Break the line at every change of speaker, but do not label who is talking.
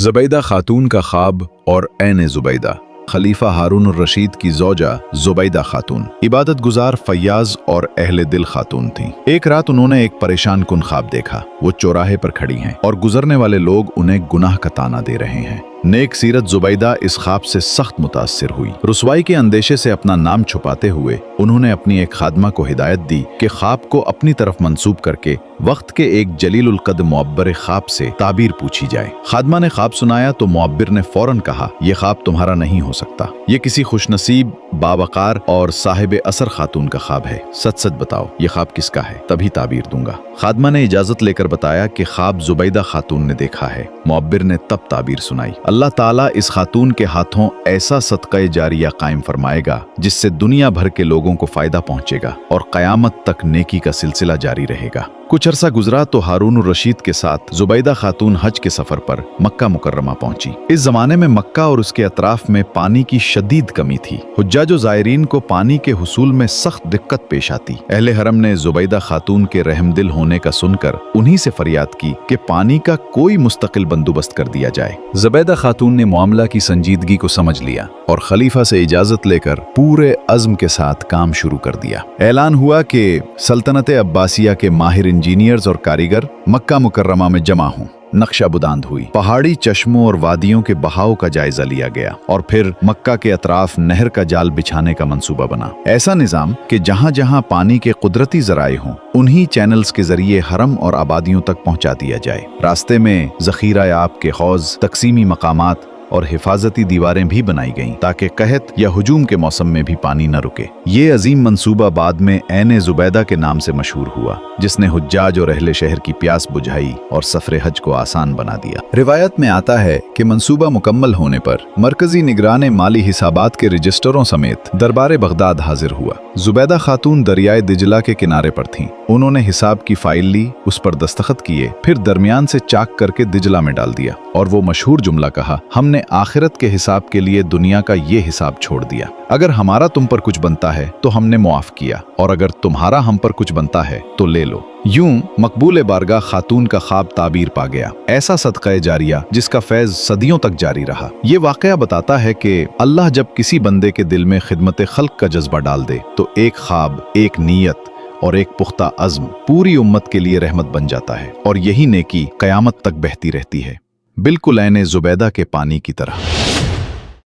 ज़ुबैदा खातून का ख्वाब और ऐन ज़ुबैदा। खलीफा हारून रशीद की ज़ौजा ज़ुबैदा खातून इबादत गुजार फैयाज और अहले दिल खातून थीं। एक रात उन्होंने एक परेशान कुन ख्वाब देखा। वो चौराहे पर खड़ी हैं और गुजरने वाले लोग उन्हें गुनाह का ताना दे रहे हैं। नेक सीरत ज़ुबैदा इस ख्वाब से सख्त मुतासिर हुई। रुसवाई के अंदेशे से अपना नाम छुपाते हुए उन्होंने अपनी एक खादमा को हिदायत दी कि ख्वाब को अपनी तरफ मंसूब करके वक्त के एक जलीलुल कद मुअब्बर ख्वाब से ताबीर पूछी जाए। खादमा ने ख्वाब सुनाया तो मुअब्बिर ने फौरन कहा, यह ख्वाब तुम्हारा नहीं हो सकता, ये किसी खुशनसीब, बावकार और साहिब असर खातून का ख्वाब है। सच सच बताओ ये ख्वाब किसका है, तभी ताबीर दूंगा। खादमा ने इजाजत लेकर बताया कि ख्वाब ज़ुबैदा खातून ने देखा है। मुअब्बिर ने तब ताबीर सुनाई, अल्लाह ताला इस खातून के हाथों ऐसा सदक़ा जारिया कायम फरमाएगा जिससे दुनिया भर के लोगों को फायदा पहुंचेगा और क़यामत तक नेकी का सिलसिला जारी रहेगा। कुछ अरसा गुजरा तो हारून रशीद के साथ ज़ुबैदा खातून हज के सफर पर मक्का मुकर्रमा पहुंची। इस जमाने में मक्का और उसके अतराफ में पानी की शदीद कमी थी। हुज्जाज व ज़ायरीन को पानी के हुसूल में सख्त दिक्कत पेश आती। अहले हरम ने ज़ुबैदा खातून के रहमदिल होने का सुनकर उन्हीं से फरियाद की कि पानी का कोई मुस्तकिल बंदोबस्त कर दिया जाए। ज़ुबैदा खातून ने मामला की संजीदगी को समझ लिया और खलीफा से इजाजत लेकर पूरे अज़्म के साथ काम शुरू कर दिया। ऐलान हुआ कि सल्तनत अब्बासिया के माहिर इंजीनियर्स और कारीगर मक्का मुकर्रमा में जमा हों। नक्शाबुदांद हुई, पहाड़ी चश्मों और वादियों के बहाव का जायजा लिया गया और फिर मक्का के अतराफ नहर का जाल बिछाने का मंसूबा बना। ऐसा निजाम कि जहां जहां पानी के कुदरती जराए हों उन्हीं चैनल्स के जरिए हरम और आबादियों तक पहुंचा दिया जाए। रास्ते में ज़ख़ीरा आब के हौज, तकसीमी मकामात और हिफाजती दीवारें भी बनाई गईं ताकि कहत या हुजूम के मौसम में भी पानी न रुके। ये अजीम मंसूबा बाद में ऐन ज़ुबैदा के नाम से मशहूर हुआ, जिसने हुज्जाज और अहले शहर की प्यास बुझाई और सफर हज को आसान बना दिया। रिवायत में आता है कि मंसूबा मुकम्मल होने पर मरकजी निगरान माली हिसाबात के रजिस्टरों समेत दरबार बगदाद हाजिर हुआ। ज़ुबैदा खातून दरियाए दिजला के किनारे पर थीं। उन्होंने हिसाब की फाइल ली, उस पर दस्तखत किए, फिर दरमियान से चाक करके दिजला में डाल दिया और वो मशहूर जुमला कहा, हमने आखिरत के हिसाब के लिए दुनिया का ये हिसाब छोड़ दिया। अगर हमारा तुम पर कुछ बनता है तो हमने मुआफ किया और अगर तुम्हारा हम पर कुछ बनता है तो ले लो। यूं मकबूल बारगाह खातून का ख्वाब ताबीर पा गया, ऐसा सदक़ा जारिया जिसका फैज़ सदियों तक जारी रहा। ये वाक़या बताता है कि अल्लाह जब किसी बंदे के दिल में खिदमत खल्क का जज्बा डाल दे तो एक ख्वाब, एक नीयत और एक पुख्ता अज़्म पूरी उम्मत के लिए रहमत बन जाता है और यही नेकी क़यामत तक बहती रहती है, बिल्कुल ऐने ज़ुबैदा के पानी की तरह।